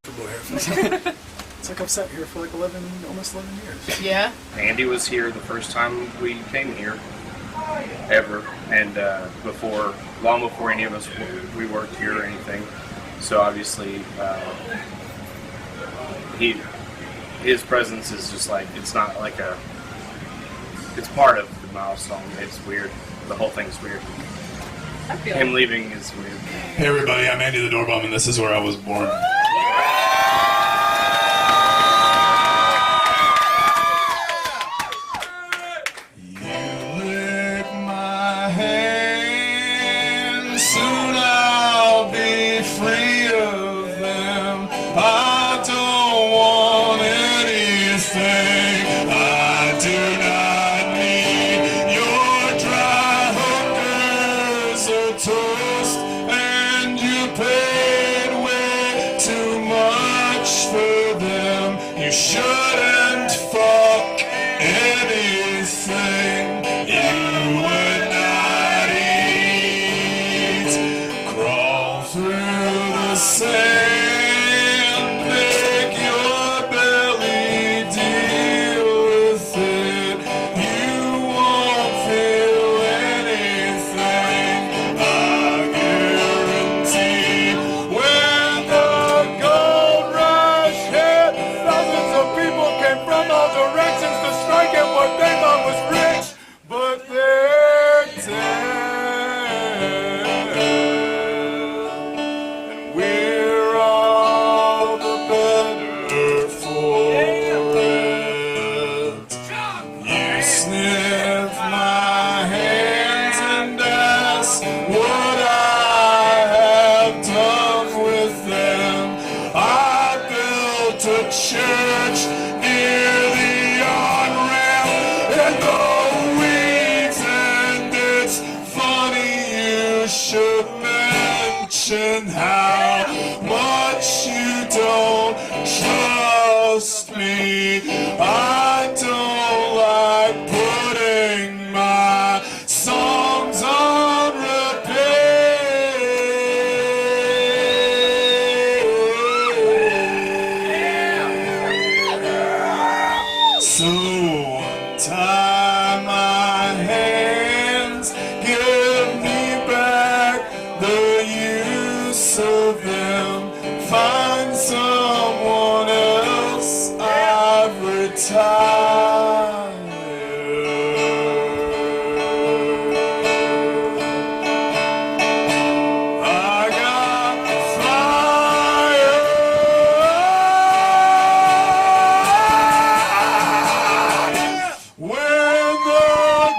It's like I've sat here for like almost 11 years. Yeah. Andy was here the first time we came here, ever, and long before any of us we worked here or anything. So obviously, his presence is just like, it's not like it's part of the Milestone. It's weird. The whole thing's weird. Him leaving is weird. Hey everybody, I'm Andy the Doorbum, and this is where I was born. Soon I'll be free of them. I don't want anything. I do not need your dry hookers or toast. And you paid way too much for them. You shouldn't fuck anything. You would not eat. Crawl through the sand, make your belly deal with it. You won't feel anything, I guarantee. When the gold rush hit, thousands of people came from all directions to strike at what they thought was rich, but they're dead. And we're all the better for it. You sniff my hands and ask what I have done with them. I built a church near the on-ramp and the weeds, and it's funny you should mention how much you don't trust me. I don't like putting my songs on repeat. So untie my hands, give me back the use of them. Find someone else, I've retired. I got fire. When the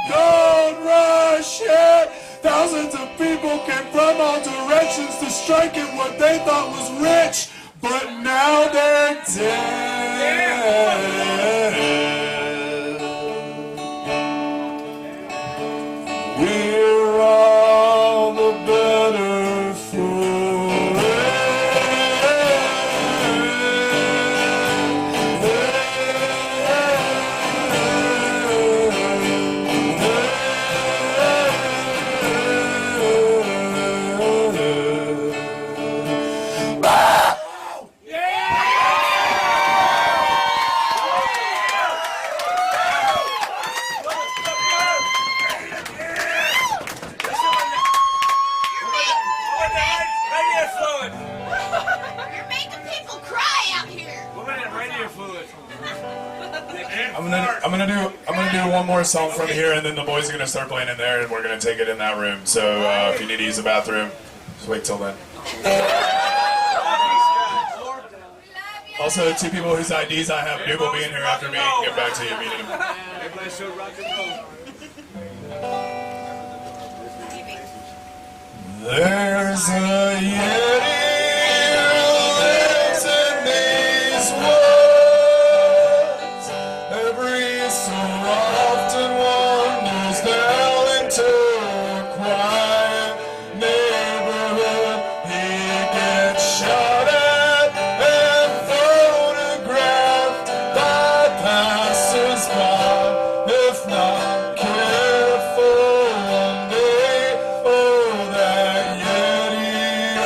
gold rush hit, thousands of people came from all directions to strike at what they thought was rich, but now they're dead. We're all the better for You're making people cry out here. I'm gonna do one more song from here, and then the boys are gonna start playing in there, and we're gonna take it in that room. So if you need to use the bathroom, just wait till then. Also, two people whose IDs I have, Duke will be in here after me. Get back to you, meeting them. There's a Yeti lives in these woods. Every so often wanders down into a quiet neighborhood. He gets shot at and photographed by passers-by. If not careful one day, oh, that Yeti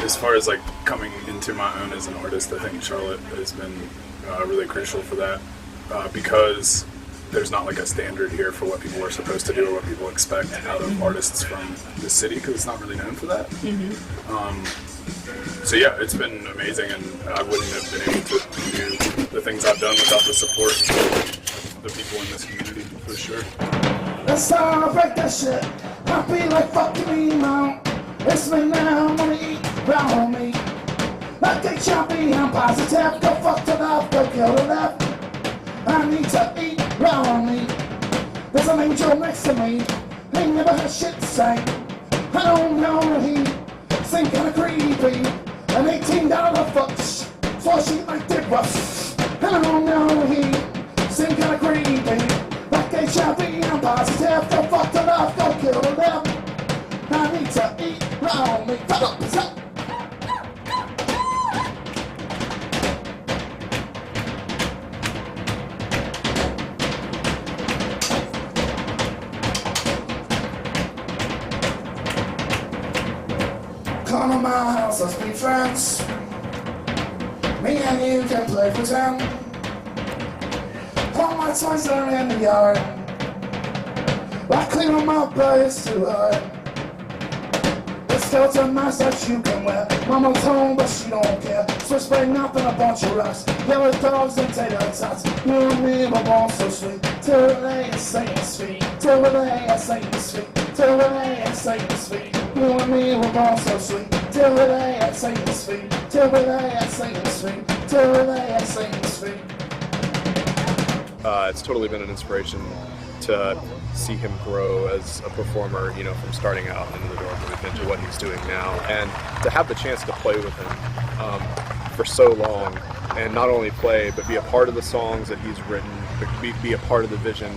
As far as like coming into my own as an artist, I think Charlotte has been really crucial for that because there's not like a standard here for what people are supposed to do or what people expect out of artists from the city because it's not really known for that. So yeah, it's been amazing, and I wouldn't have been able to do the things I've done without the support of the people in this community, for sure. Let's celebrate that shit. I feel like fucking me, mom. It's me now, wanna eat round on me. Not get choppy, I'm positive. Go fuck the left, go kill the left. I need to eat round on me. There's an angel next to me. Ain't never had shit to say. I don't know he seem kinda creepy. An $18 fuck, so she like dip rough. I don't know he seem kinda creepy. Like a choppy, I'm positive. Go fuck the left, go kill the left. I need to eat round me. Come to my house, let's be friends. Me and you can play pretend. All my toys are in the yard. I clean them up, but it's too hard. Skeleton mask that you can wear. Mama's home, but she don't care. Switchblade nothing, a bunch of rocks. Yellow dogs and tater tots. You and me were born so sweet. Till the day at Satan's feet. Till the day at Satan's feet. Till the day at Satan's feet. You and me were born so sweet. Till the day at Satan's feet. Till the day at Satan's feet. Till the day at Satan's feet. It's totally been an inspiration to see him grow as a performer, you know, from starting out into the Doorbum into what he's doing now, and to have the chance to play with him for so long, and not only play but be a part of the songs that he's written, but be a part of the vision,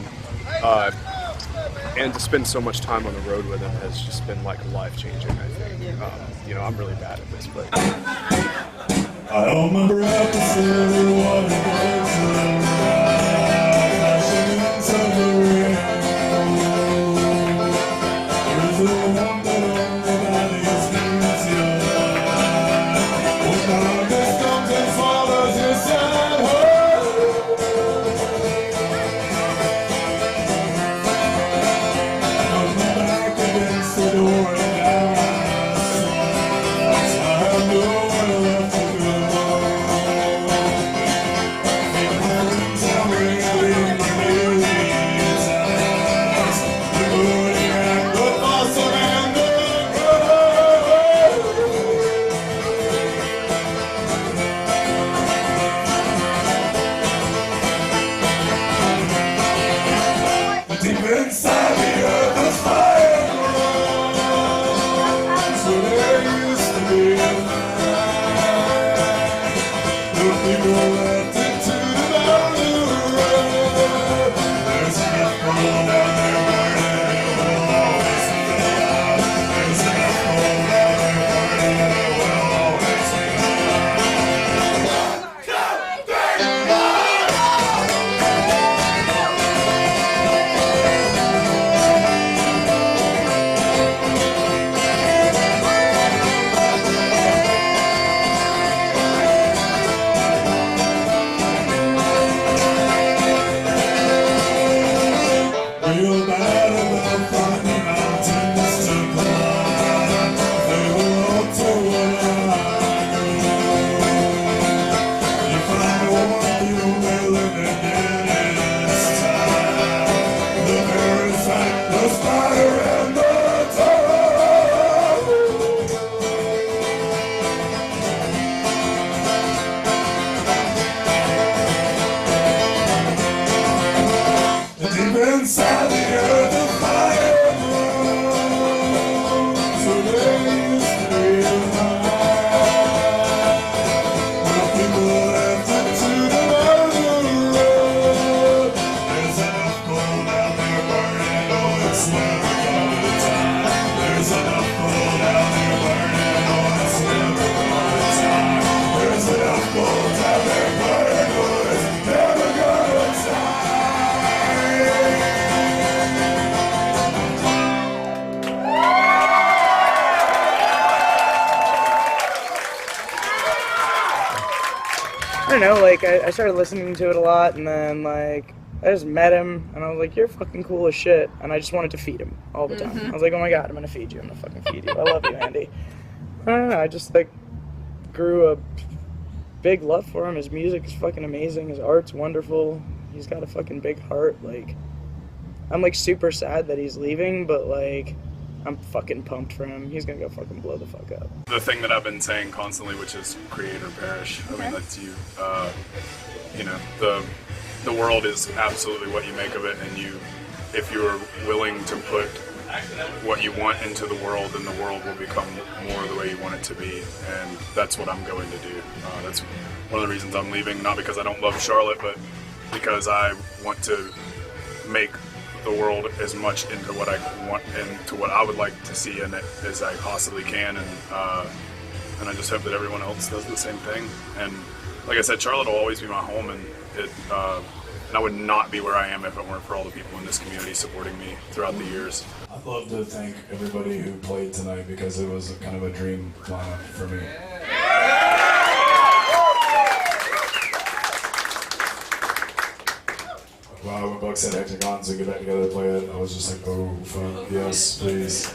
and to spend so much time on the road with him has just been like life-changing. I think, you know, I'm really bad at this, but I don't remember how to say what it was. know, like, I started listening to it a lot, and then, like, I just met him, and I was like, you're fucking cool as shit, and I just wanted to feed him all the time. I was like, oh my god, I'm gonna feed you, I'm gonna fucking feed you. I love you, Andy. I don't know, I just, like, grew a big love for him. His music is fucking amazing, his art's wonderful, he's got a fucking big heart, like, I'm, like, super sad that he's leaving, but, like, I'm fucking pumped for him. He's gonna go fucking blow the fuck up. The thing that I've been saying constantly, which is create or perish. I mean, that's you. You know, the world is absolutely what you make of it, and if you are willing to put what you want into the world, then the world will become more the way you want it to be, and that's what I'm going to do. That's one of the reasons I'm leaving, not because I don't love Charlotte, but because I want to make the world as much into what I want and to what I would like to see in it as I possibly can, and I just hope that everyone else does the same thing. And like I said, Charlotte will always be my home, and I would not be where I am if it weren't for all the people in this community supporting me throughout the years. I'd love to thank everybody who played tonight because it was kind of a dream lineup for me. When Buck said Hexagons and get back together to play it, I was just like, oh, fuck, yes, please.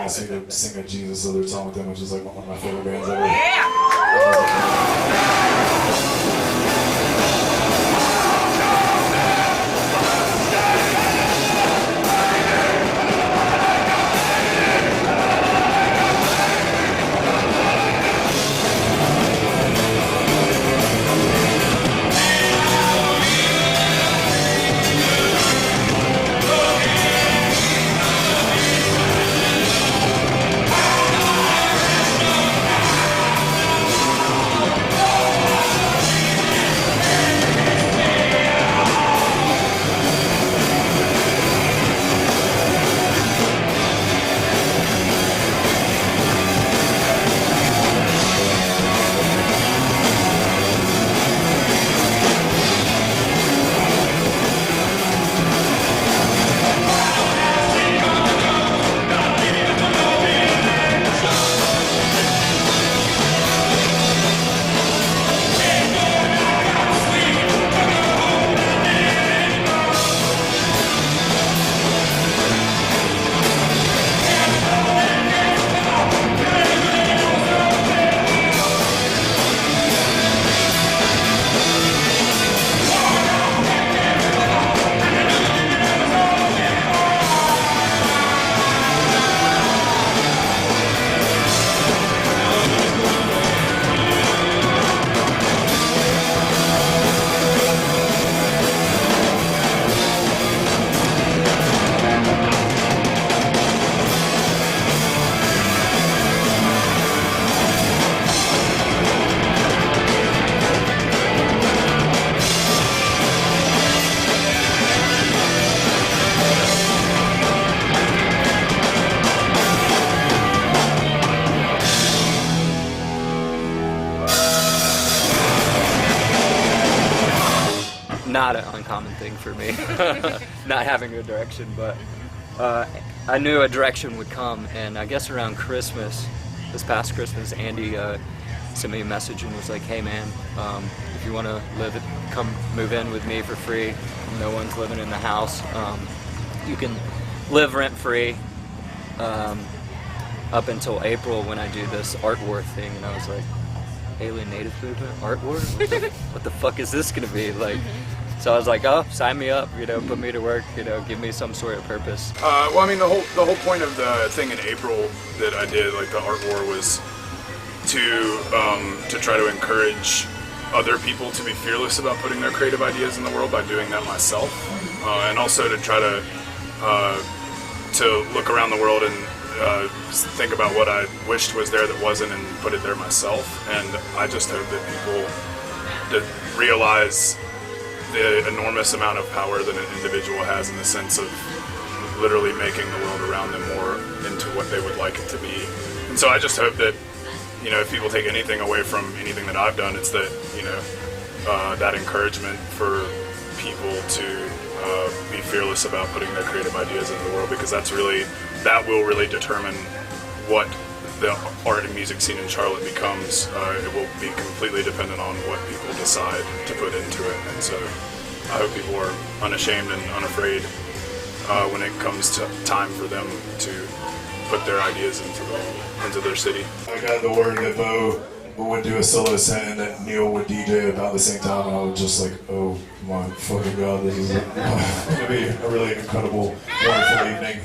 asked me to sing a Jesus Lizard song with them, which is like one of my favorite bands ever. not an uncommon thing for me, not having a direction, but I knew a direction would come, and I guess around Christmas, this past Christmas, Andy sent me a message and was like, hey man, if you want to live it, come move in with me for free. No one's living in the house. You can live rent-free up until April when I do this art war thing. And I was like, alien native movement art war? What the fuck is this gonna be? Like, so I was like, oh, sign me up, you know, put me to work, you know, give me some sort of purpose. Well, I mean, the whole point of the thing in April that I did, like the art war, was to try to encourage other people to be fearless about putting their creative ideas in the world by doing that myself, and also to try to look around the world and think about what I wished was there that wasn't and put it there myself. And I just hope that people that realize the enormous amount of power that an individual has in the sense of literally making the world around them more into what they would like it to be. And so I just hope that, you know, if people take anything away from anything that I've done, it's that, you know, that encouragement for people to be fearless about putting their creative ideas into the world, because that will really determine what the art and music scene in Charlotte becomes. It will be completely dependent on what people decide to put into it. And so I hope people are unashamed and unafraid when it comes to time for them to put their ideas into their city. I got the word that Bo would do a solo set and that Neil would DJ about the same time, and I was just like, oh my fucking god, this is gonna be a really incredible, wonderful evening.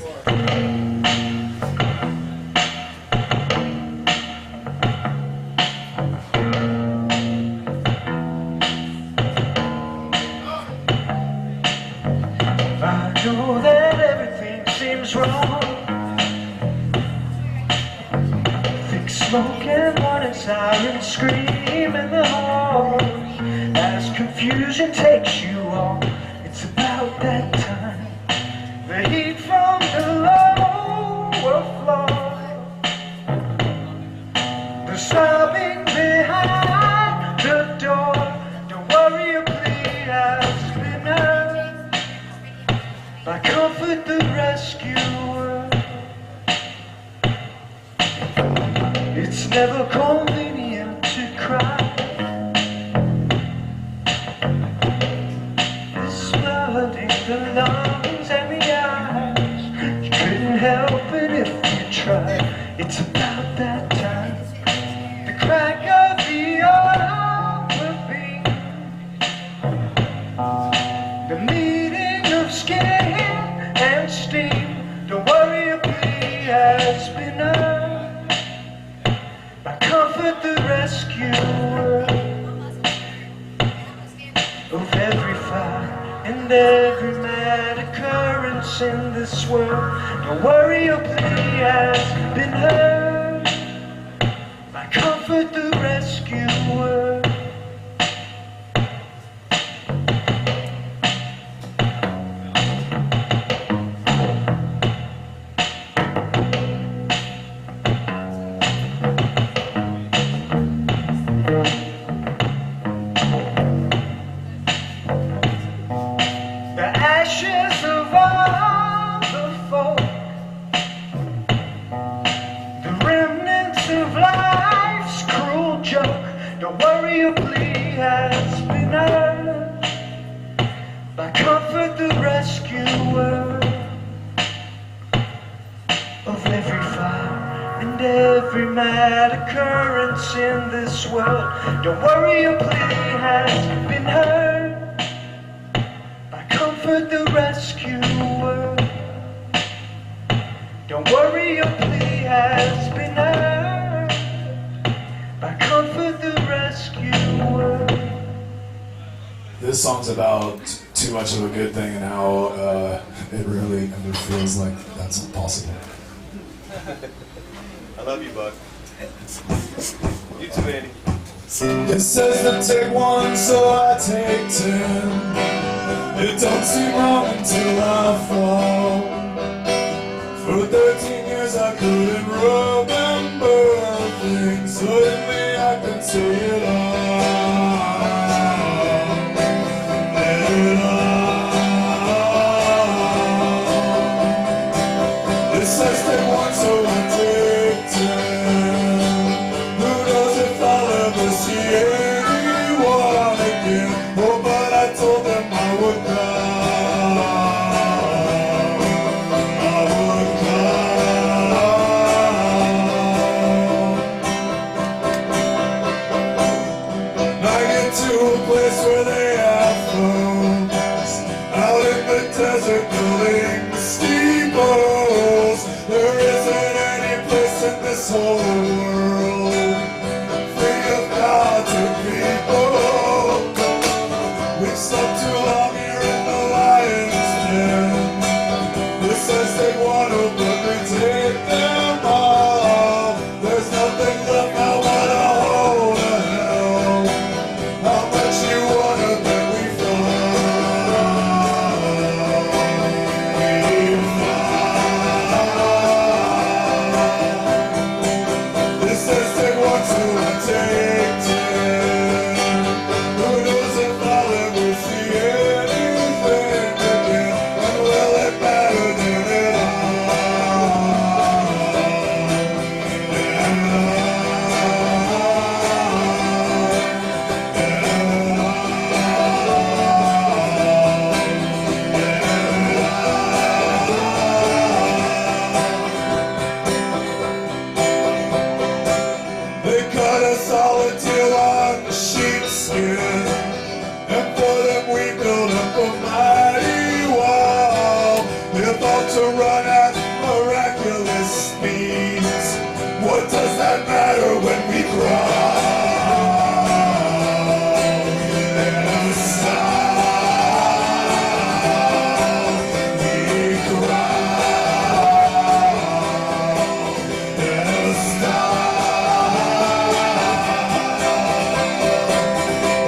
I know that everything seems wrong. Thick smoke and warning sirens scream in the hall. As confusion takes you on, it's about that time. The heat from the lower floor, the sobbing behind the door. Don't worry, your plea has been heard. I comfort the rescuer. It's never convenient to cry. This blood in the lungs and the eyes. You couldn't help it if you tried. It's about that time. The crack of the auto the meeting of skin and steam. Don't worry, a plea has been earned. I comfort the rescuer of every fire and every mad occurrence in this world. Don't worry, your plea has been heard. I comfort the rescuer. In this world, don't worry, your plea has been heard. I comfort the rescuer. Don't worry, your plea has been heard. I comfort the rescuer. This song's about too much of a good thing and how it really never feels like that's impossible. I love you, Buck. You too, Andy. It says to take one, so I take 10. It don't seem wrong until I fall. For 13 years I couldn't remember things. Suddenly I can say it all. desert building steeples. There isn't any place in this whole world free of God's people. We've slept too long here in the lion's den. This says they want to, but we take them all. There's nothing left now but a hole to hell. How much you wanna bet we fall? This says take one, two, and take 10. Who knows if I'll ever see anything again? And will it matter then at They cut us all a deal on the sheepskin, and for them we built up a mighty wall. They're thought to run at miraculous speeds. What does that matter when we crawl? Yes, we crawl. Yes,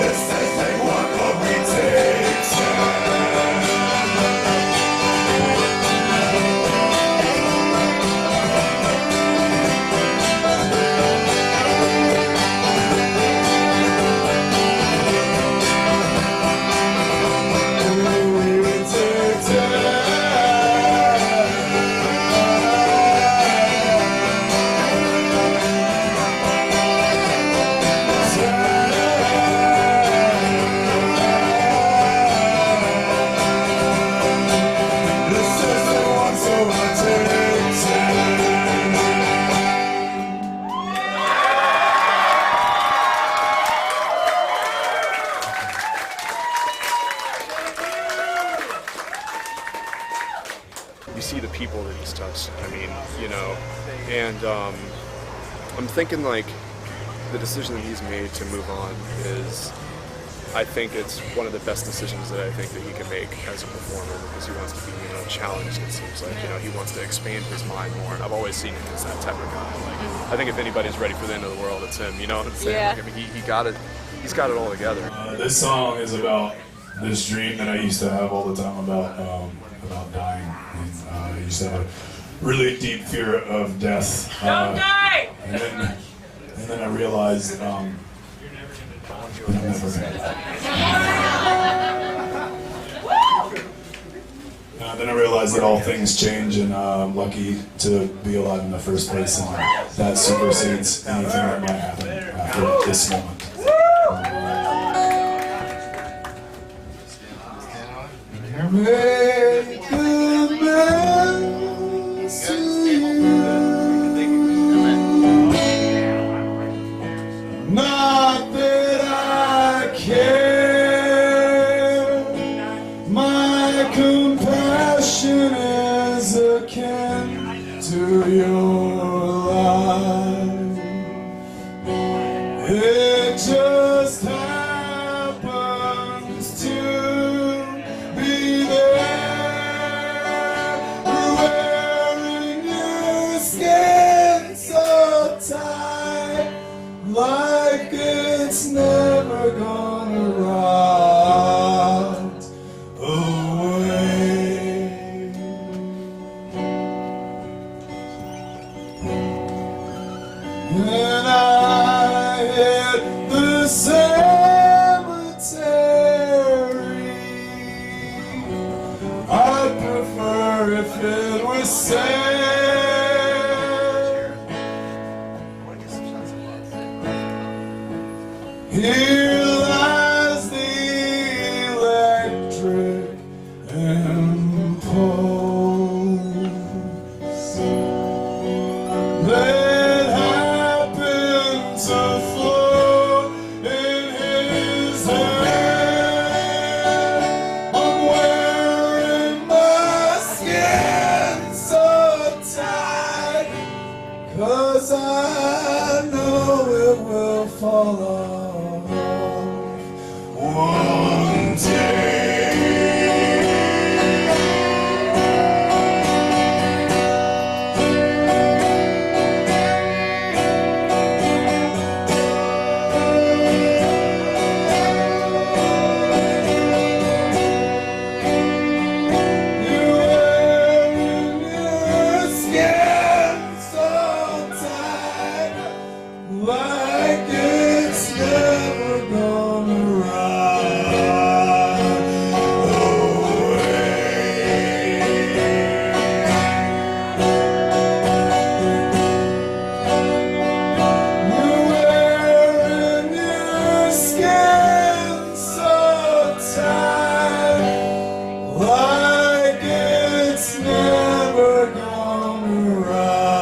it says take one, but we take 10. We would take 10. This says they want, so I take 10. You see the people that he's touched. I mean, you know, and I'm thinking like the decision that he's made to move on is, I think it's one of the best decisions that I think that he can make as a performer, because he wants to be, you know, challenged. It seems like, you know, he wants to expand his mind more, and I've always seen him as that type of guy. Like, I think if anybody's ready for the end of the world, it's him. You know what I'm saying? Yeah. Like, I mean, he got it. He's got it all together. This song is about this dream that I used to have all the time about dying. And, I used to have a really deep fear of death. Don't die! And then I realized that I'm never gonna die. Then I realized that all things change, and I'm lucky to be alive in the first place, and that supersedes anything that might happen after this moment. Make amends to you. Not that I care. My compassion is akin to your life. It just happens to be there, wearing your skin so tight, like it's never gonna rot away. When I hit the cemetery, I'd prefer if it was sad. Here lies the electric impulse that happened to flow in his hand. I'm wearing my like it's never gone around.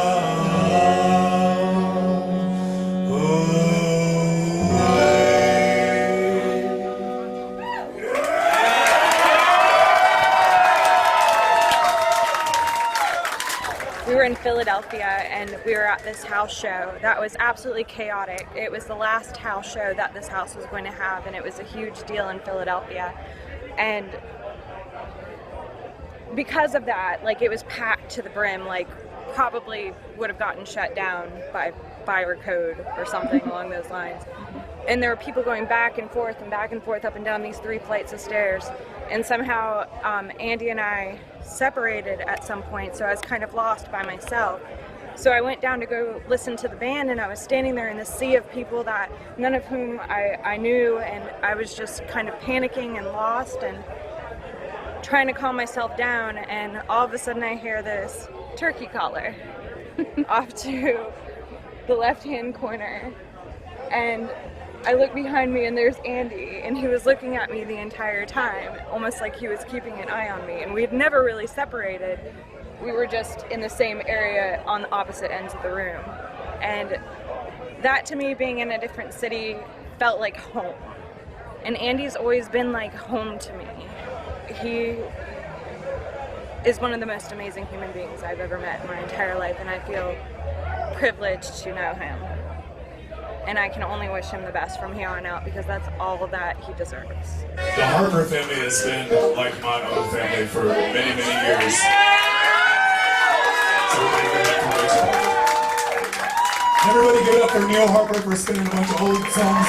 We were in Philadelphia and we were at this house show that was absolutely chaotic. It was the last house show that this house was going to have, and it was a huge deal in Philadelphia. And because of that, like, it was packed to the brim, like probably would have gotten shut down by fire code or something along those lines. And there were people going back and forth up and down these 3 flights of stairs. And somehow Andy and I separated at some point, so I was kind of lost by myself. So I went down to go listen to the band, and I was standing there in this sea of people that none of whom I knew, and I was just kind of panicking and lost and trying to calm myself down, and all of a sudden I hear this turkey collar off to the left-hand corner, and I look behind me and there's Andy, and he was looking at me the entire time, almost like he was keeping an eye on me, and we'd never really separated. We were just in the same area on the opposite ends of the room. And that, to me, being in a different city, felt like home. And Andy's always been like home to me. He is one of the most amazing human beings I've ever met in my entire life, and I feel privileged to know him. And I can only wish him the best from here on out, because that's all that he deserves. The Harper family has been like my own family for many, many years. Everybody get up for Neil Harper for spinning a bunch of old songs.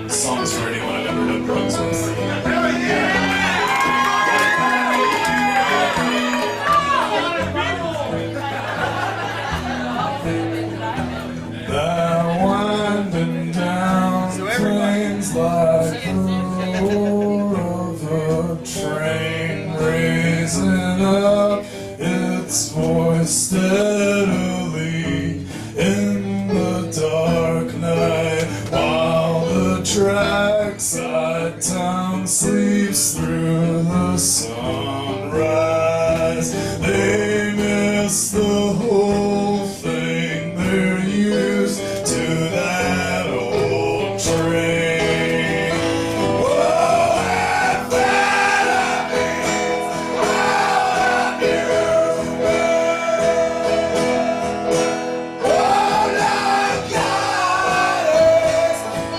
Songs for anyone I've ever done drugs with. They're winding down trains like the roar of a train, raising up its voice steadily in the dark night, while the trackside town sleeps through the sunrise. They miss the whole thing, they're used to that old train. Whoa, amphetamines out of you. Oh, narcotics,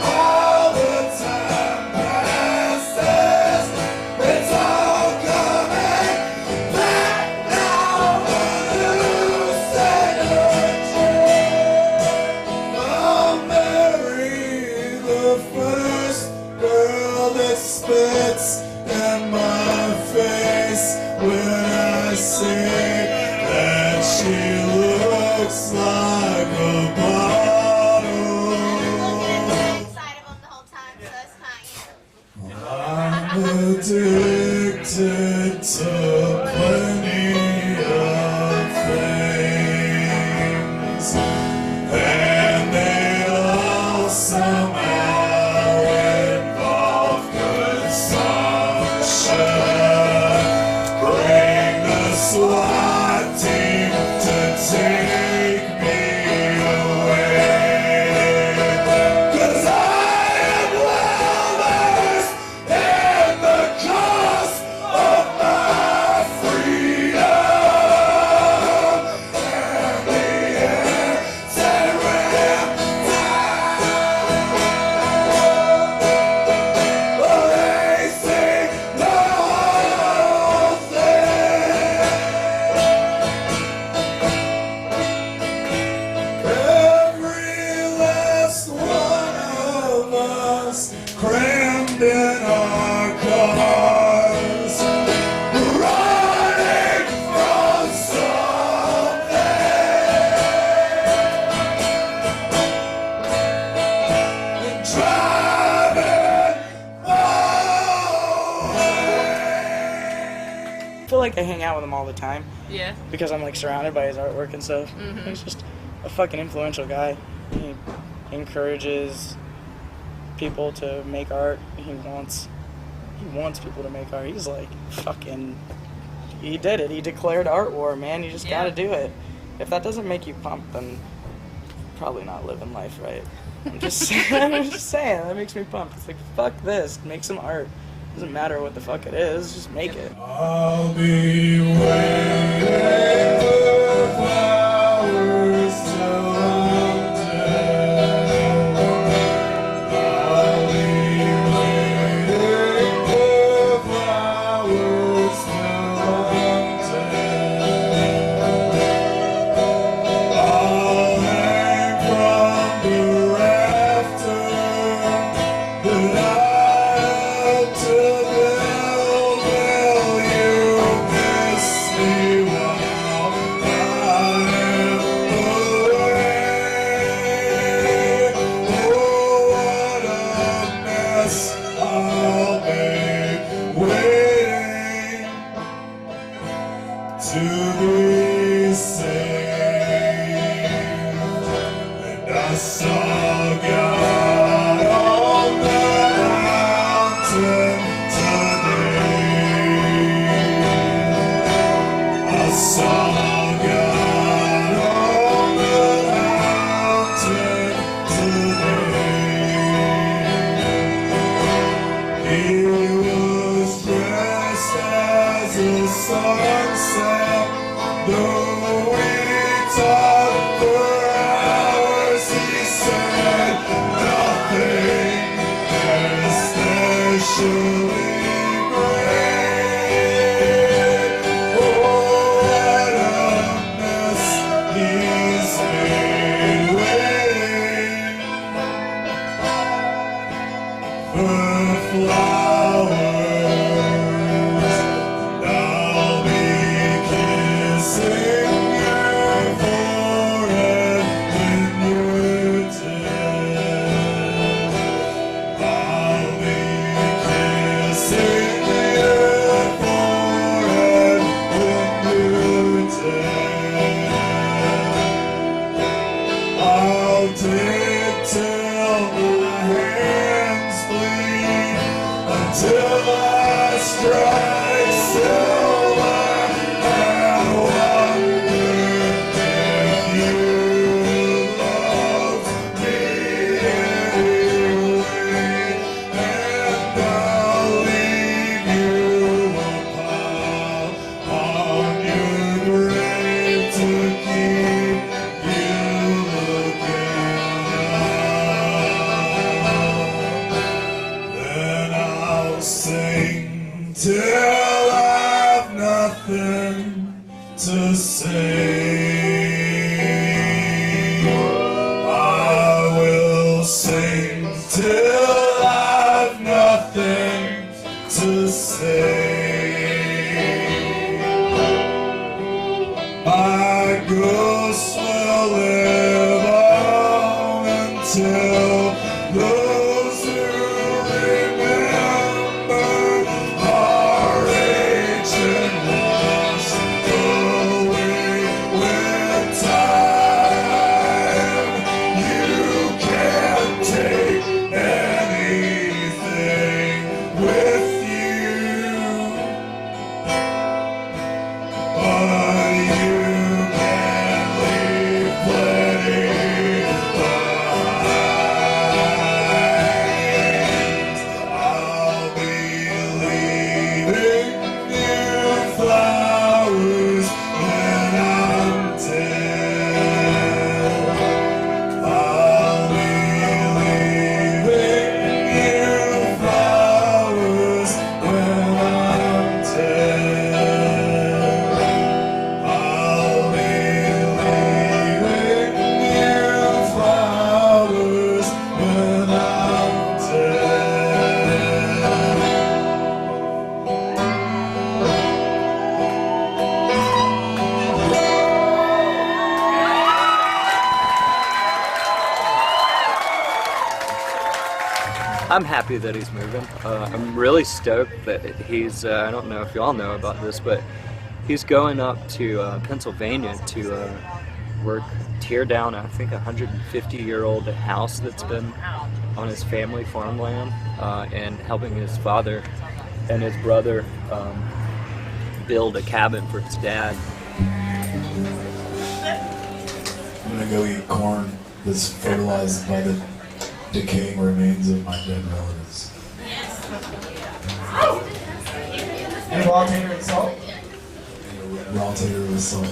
all the time passes, it's all coming back now. I'll marry the first girl that spits in my face when I say that she looks like a bottle. Inside of him the whole time, so it's not you. I'm addicted to plenty of things, and they all somehow involve consumption. Bring the SWAT team to take me away, 'cause I am well versed in the cost of my like I hang out with him all the time. Yeah. Because I'm like surrounded by his artwork and stuff. He's just a fucking influential guy. He encourages people to make art. He wants people to make art. He's like fucking. He did it. He declared art war, man. You just gotta do it. If that doesn't make you pumped, then probably not living life right. I'm just saying. That makes me pumped. It's like, fuck this. Make some art. Doesn't matter what the fuck it is. Just make it. I'll be waiting for flowers till I'm dead. I'll be waiting for flowers till I'm dead. I'll hang from the rafter that I helped to build. Will you miss me while I am away? Oh, what a mess I'll make waiting to be saved. And I saw God on the mountain today. I saw God on the mountain today. He was dressed as a sunset, though we talked for hours. He said nothing especially great. Oh, what a mess he's made waiting for flowers. I'll be kissing your forehead when you're dead. I'll be kissing your forehead when you're dead. I'll dig till my hands bleed, until I strike silver and wonder if you love me anyway. And I'll leave you a pile on your grave to keep you looking up. Then I'll sing till I've nothing to say. I will sing till I've nothing to say. My ghost will live on until those who remember are ancient washed away with time. You can't take anything with you, but you can leave plenty behind. I'll be leaving you flowers when I'm dead. I'll be leaving you flowers when I'm dead. I'll be leaving you flowers when I'm dead. I'm happy that he's moving. I'm really stoked that he's, I don't know if y'all know about this, but he's going up to Pennsylvania to tear down, I think, 150-year-old house that's been on his family farmland, and helping his father and his brother build a cabin for his dad. I'm gonna go eat corn that's fertilized by the decaying remains of my dead relatives. And raw tater and salt. Raw tater with salt.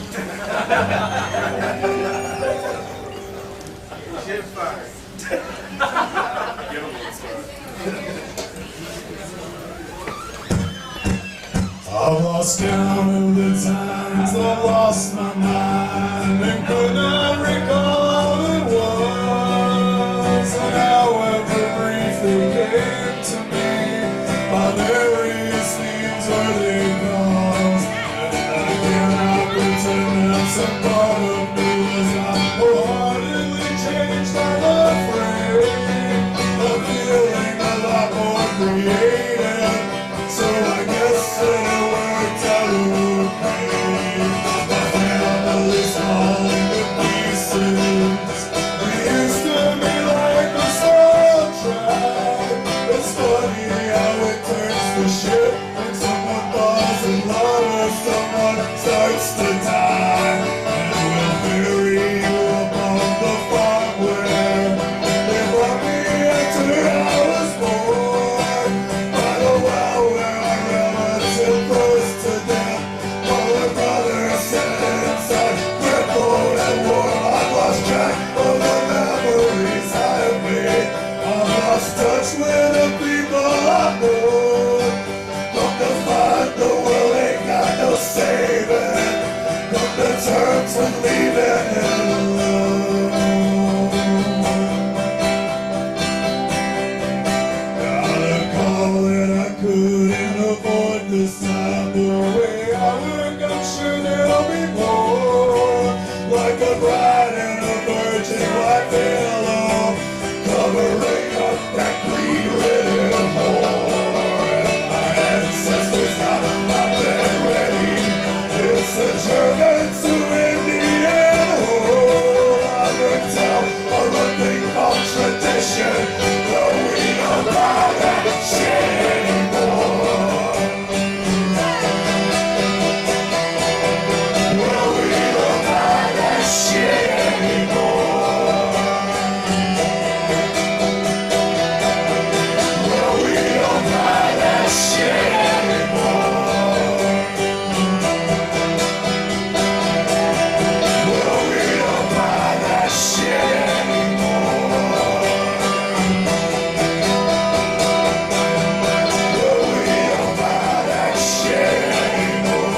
I've lost count of the times I lost my mind and could not recall all it was. And however brief they came to me, my various themes were they caused. And I cannot pretend that some part of me was not wholeheartedly changed. I'm afraid of feeling a lot more creative. So I guess that it worked out okay. My family's falling to pieces. We used to be like a small tribe. It's funny how it turns to shit when someone falls in love or someone starts to die. And we'll bury you upon the farm where they brought me after I was born. By the well where my relative froze to death, while my brother sat inside, crippled and worn. I've lost track of the memories I have made. I've lost touch with the people I know. Come to find the world ain't got no saving. Come to terms with leaving it alone. Got a call that I couldn't avoid this time. The way I work, I'm sure there'll be more. Like a bride in a virgin white halo, covering up that greed-ridden whore. And my ancestors got a lot that ready. It's a German to Indian whore. I worked out a thing called tradition, though we don't buy that shit anymore. Well, we don't buy that shit anymore. Well, we don't buy that shit anymore. Well, we don't buy that shit anymore. Well, we don't buy that shit anymore.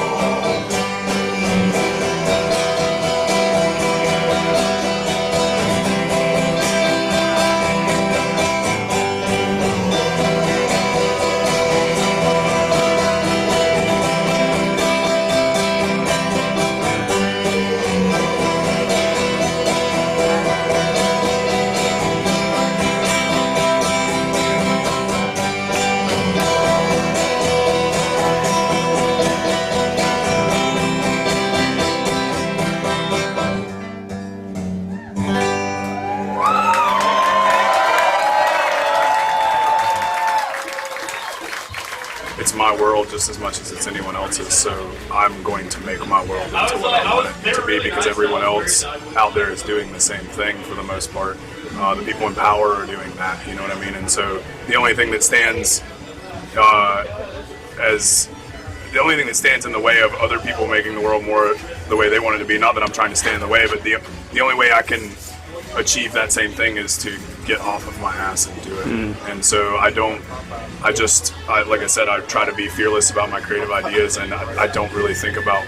It's my world just as much as it's anyone else's, so I'm going to make my world into what I want it to be, because everyone else out there is doing the same thing for the most part. The people in power are doing that, you know what I mean? And so the only thing that stands the only thing that stands in the way of other people making the world more the way they want it to be, not that I'm trying to stand in the way, but the only way I can achieve that same thing is to get off of my ass and do it. And so like I said, I try to be fearless about my creative ideas, and I don't really think about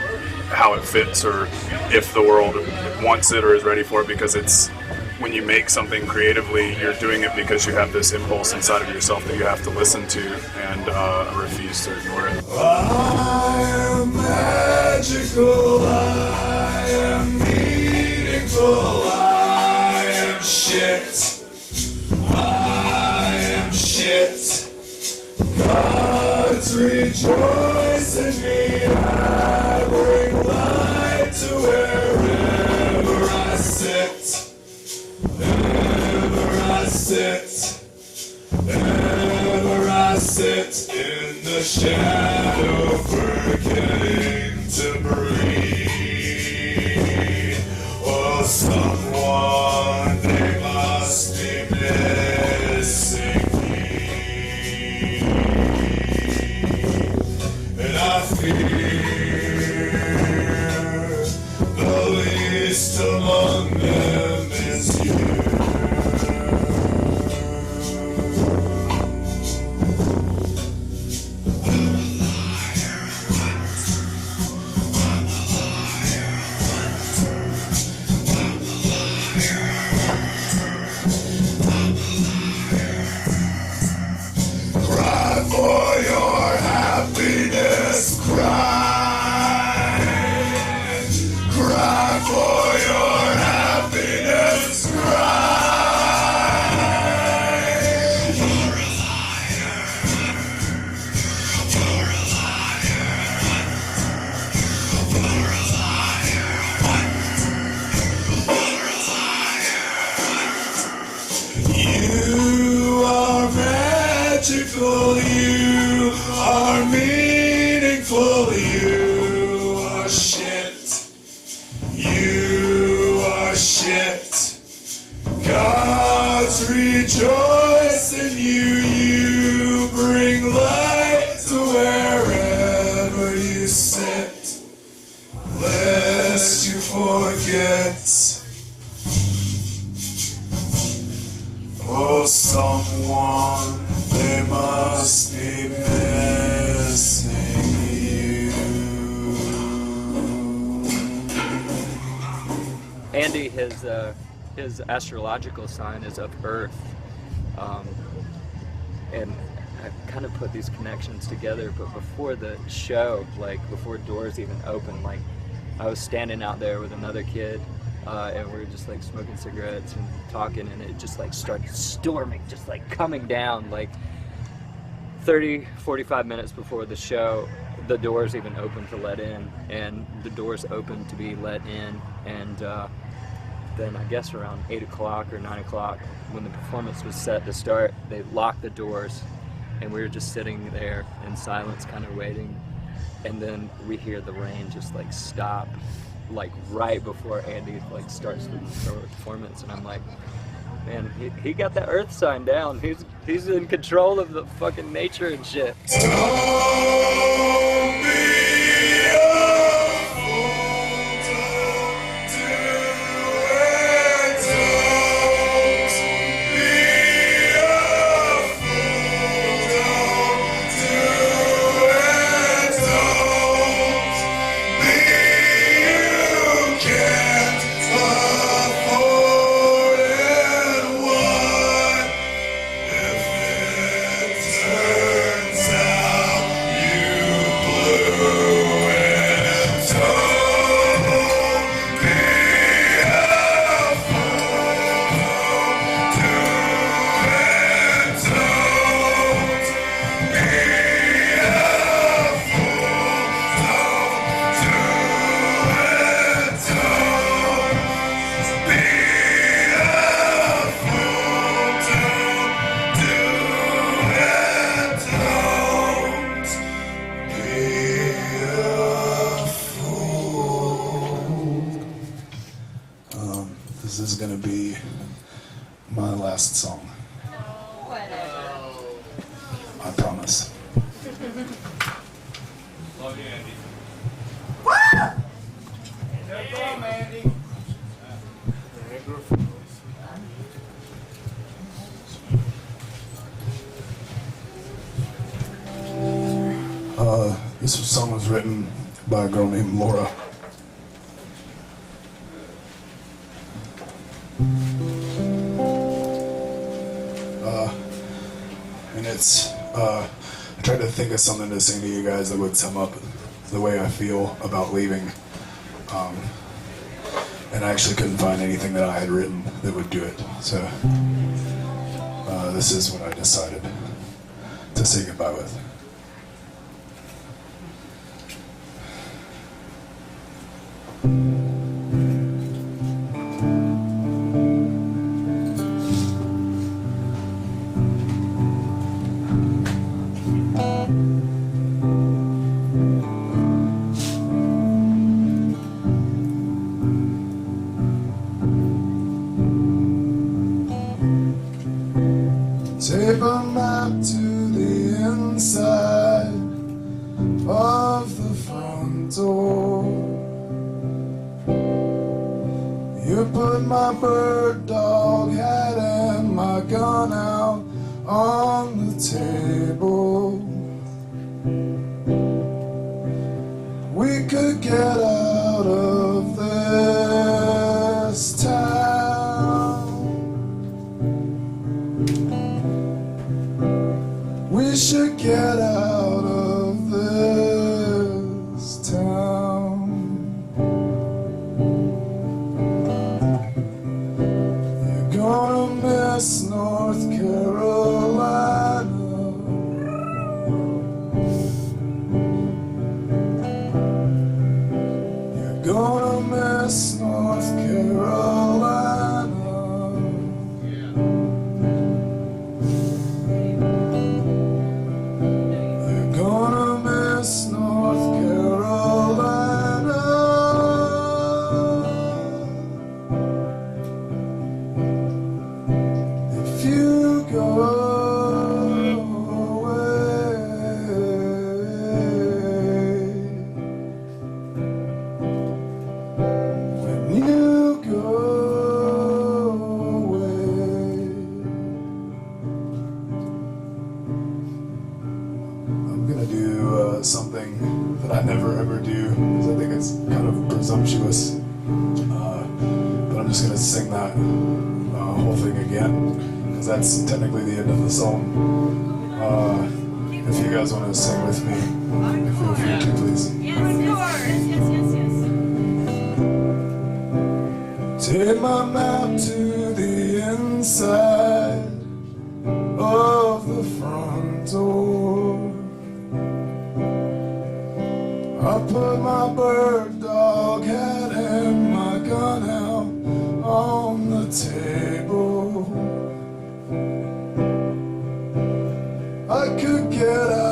how it fits or if the world wants it or is ready for it, because it's when you make something creatively, you're doing it because you have this impulse inside of yourself that you have to listen to and refuse to ignore it. I am magical, I am meaningful, I am shit, I am shit. Gods rejoice destiny. I bring light to wherever I sit. Ever I sit. Ever I sit in the shadow, forgetting to breathe. Oh, someone, they must be missing me. And I fear the least among them is you. Cry for your happiness, cry. Cry for your happiness, cry. You're a liar. You're a liar. You're a liar. You're a liar. You are magical, you are meaningful, you are shit. You are shit. Gods rejoice in you, you bring light to wherever you sit. Lest you forget. Oh, someone, they must be missing you. Andy, his astrological sign is of Earth, and I kind of put these connections together. But before the show, like before doors even opened, like I was standing out there with another kid, and we were just like smoking cigarettes and talking, and it just like started storming, just like coming down. Like 30-45 minutes before the show, the doors even opened to let in, and the doors opened to be let in, and then I guess around 8 o'clock or 9 o'clock, when the performance was set to start, they locked the doors, and we were just sitting there in silence, kind of waiting, and then we hear the rain just like stop, like right before Andy like starts the performance, and I'm like, man, he got that Earth sign down. He's in control of the fucking nature and shit. This is gonna be my last song. I promise. Love you, Andy. This song was written by a girl named Laura. And it's, I tried to think of something to sing to you guys that would sum up the way I feel about leaving. And I actually couldn't find anything that I had written that would do it. So this is what I decided to say goodbye with. inside of the front door. You put my bird dog hat and my gun out on the table. We could get out of this town. We should get out of this town. You're gonna miss North Carolina. You're gonna miss North Carolina. You're gonna miss North Carolina. If you go away, when you go away, I'm gonna do something that I never ever do because I think it's kind of presumptuous. But I'm just gonna sing that whole thing again because that's technically the end of the song. If you guys want to sing with me, feel free to, please. Take my map to the inside of the front door. I put my bird dog hat and my gun out on the table. I could get out